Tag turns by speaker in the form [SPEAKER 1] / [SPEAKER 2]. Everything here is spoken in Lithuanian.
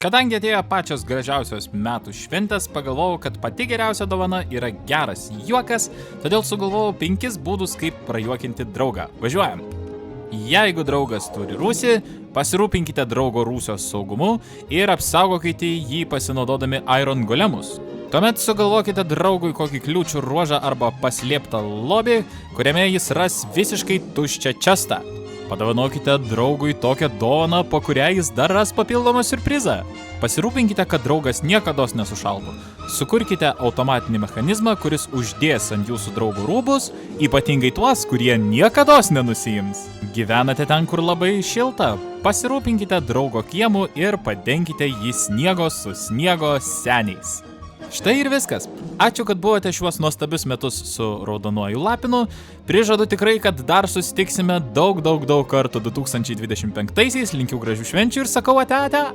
[SPEAKER 1] Kadangi atėjo pačios gražiausios metų šventės, pagalvojau, kad pati geriausia dovana yra geras juokas, todėl sugalvojau 5 būdus, kaip prajuokinti draugą. Važiuojam! Jeigu draugas turi rūsį, pasirūpinkite draugo rūsio saugumu ir apsaugokite jį pasinaudodami Iron Golemus. Tuomet sugalvokite draugui kokį kliūčių ruožą arba paslėptą lobį, kuriame jis ras visiškai tuščią čestą. Padovanokite draugui tokią dovaną, po kurią jis dar ras papildomą siurprizą. Pasirūpinkite, kad draugas niekados nesušaltų. Sukurkite automatinį mechanizmą, kuris uždės ant jūsų draugų rūbus, ypatingai tuos, kurie niekados nenusiims. Gyvenate ten, kur labai šilta. Pasirūpinkite draugo kiemu ir padenkite jį sniego su sniego seniais. Štai ir viskas. Ačiū, kad buvote šiuos nuostabius metus su Raudonuoju Lapinu. Prižadu tikrai, kad dar susitiksime daug kartų 2025-aisiais. Linkiu gražių švenčių ir sakau ate ate.